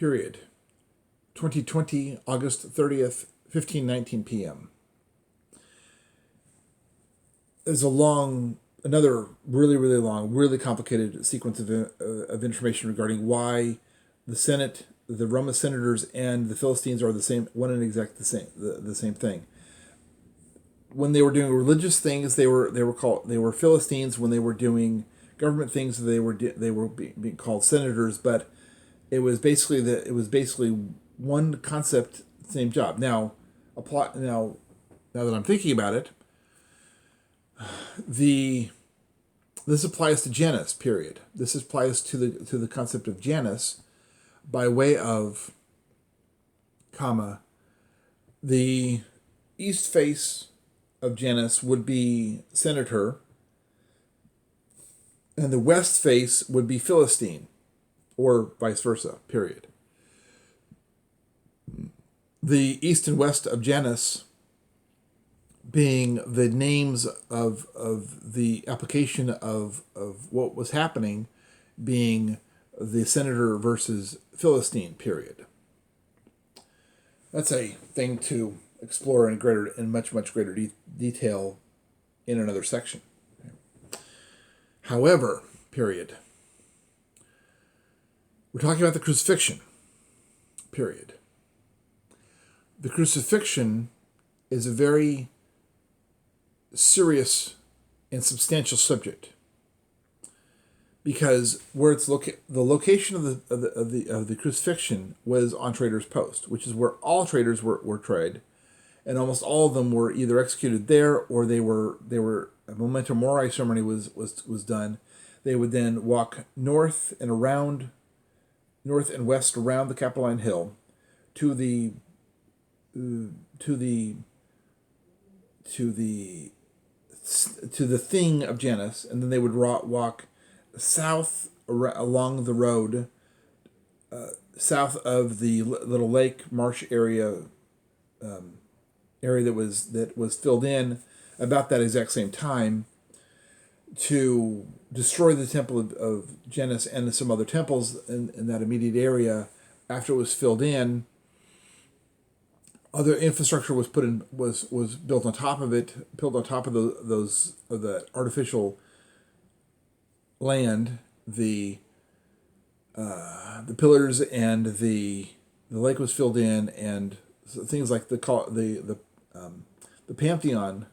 period. 2020, August 30th, 15:19 p.m. There's another really, really long, really complicated sequence of information regarding why the Senate, the Roma senators, and the Philistines are the same, one and exact the same thing. When they were doing religious things, they were Philistines. When they were doing government things, they were being called senators. But it was basically one concept, same job. Now that I'm thinking about it, this applies to Janus. Period. This applies to the concept of Janus, by way of, the east face of Janus would be senator, and the west face would be Philistine, or vice versa. Period. The east and west of Janus being the names of the application of what was happening, being the senator versus Philistine. Period. That's a thing to explore in much greater detail in another section. However, period. We're talking about the crucifixion. Period. The crucifixion is a very serious and substantial subject, because where it's the location of the crucifixion was on Trader's Post, which is where all traders were tried, and almost all of them were either executed there, or they were a memento mori ceremony was done. They would then walk north and west around the Capitoline Hill to the thing of Janus, and then they would walk south along the road, south of the little lake marsh area that was filled in about that exact same time, to destroy the temple of Janus and some other temples in that immediate area. After it was filled in, other infrastructure was built on top of it, built on top of the artificial land, the pillars, and the lake was filled in, and things like the Pantheon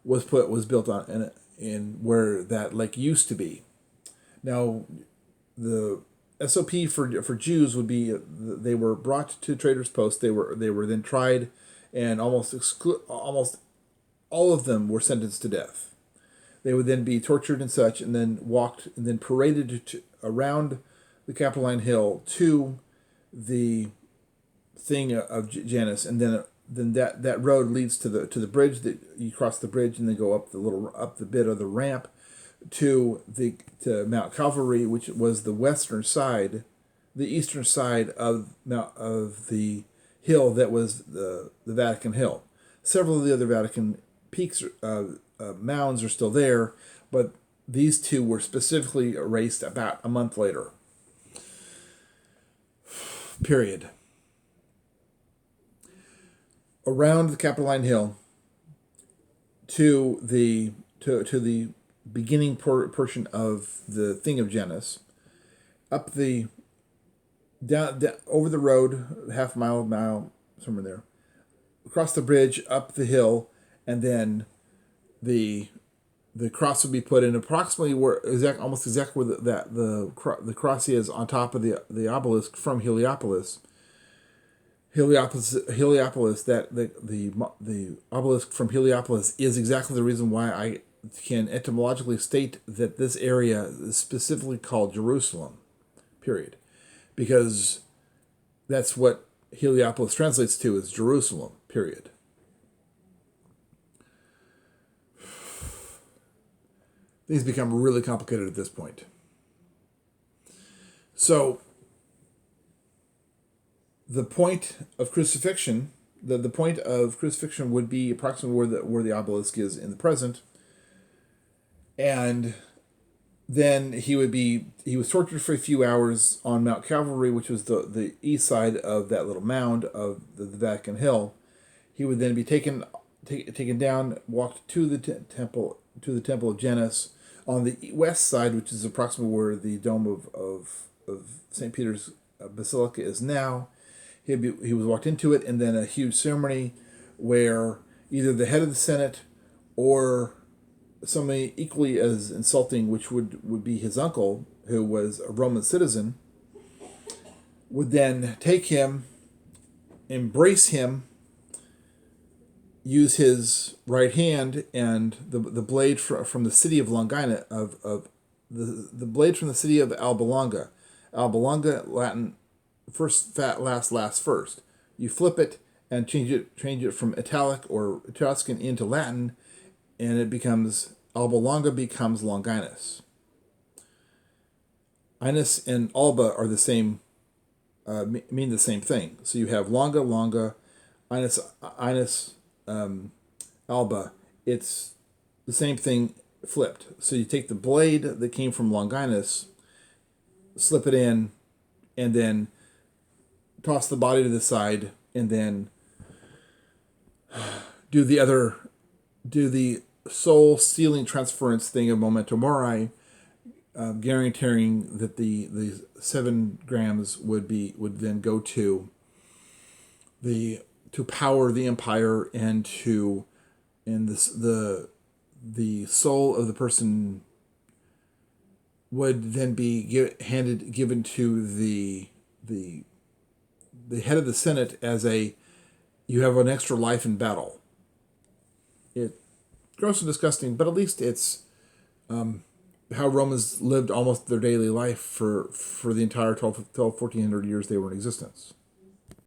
was built on in where that lake used to be. Now, the SOP for Jews would be they were brought to Trader's Post. They were then tried, and almost all of them were sentenced to death. They would then be tortured and such, and then paraded around the Capitoline Hill to the thing of Janus, and then that road leads to the bridge. That you cross the bridge and then go up the bit of the ramp to Mount Calvary, which was the eastern side of the hill that was the Vatican Hill. Several of the other Vatican peaks, mounds, are still there, but these two were specifically erased about a month later. Period. Around the Capitoline Hill to the beginning portion of the thing of Janus, up down over the road, half mile, somewhere there, across the bridge, up the hill, and then the cross would be put in approximately almost exactly where the cross is, on top of the obelisk from Heliopolis. That the obelisk from Heliopolis is exactly the reason why I can etymologically state that this area is specifically called Jerusalem. Period. Because that's what Heliopolis translates to, as Jerusalem. Period. Things become really complicated at this point. So, the point of crucifixion, the point of crucifixion would be approximately where the obelisk is in the present, and then he was tortured for a few hours on Mount Calvary, which was the east side of that little mound of the Vatican Hill. He would then be taken down, walked to the temple of Janus on the west side, which is approximately where the dome of St. Peter's Basilica is now. He was walked into it, and then a huge ceremony where either the head of the Senate or somebody equally as insulting, which would be his uncle, who was a Roman citizen, would then take him, embrace him, use his right hand and the blade from the city of Longinus of the blade from the city of Alba Longa. Alba Longa, Latin, first fat, last first. You flip it and change it from Italic or Etruscan into Latin, and it becomes Alba Longa becomes Longinus. Inus and Alba are the same, mean the same thing. So you have Longa, Inus, Alba. It's the same thing flipped. So you take the blade that came from Longinus, slip it in, and then toss the body to the side, and then do the soul sealing transference thing of Memento Mori, guaranteeing that the 7 grams would then go to power the empire and the soul of the person would then be given to the head of the Senate as you have an extra life in battle. It's gross and disgusting, but at least it's how Romans lived almost their daily life for the entire 1400 years they were in existence.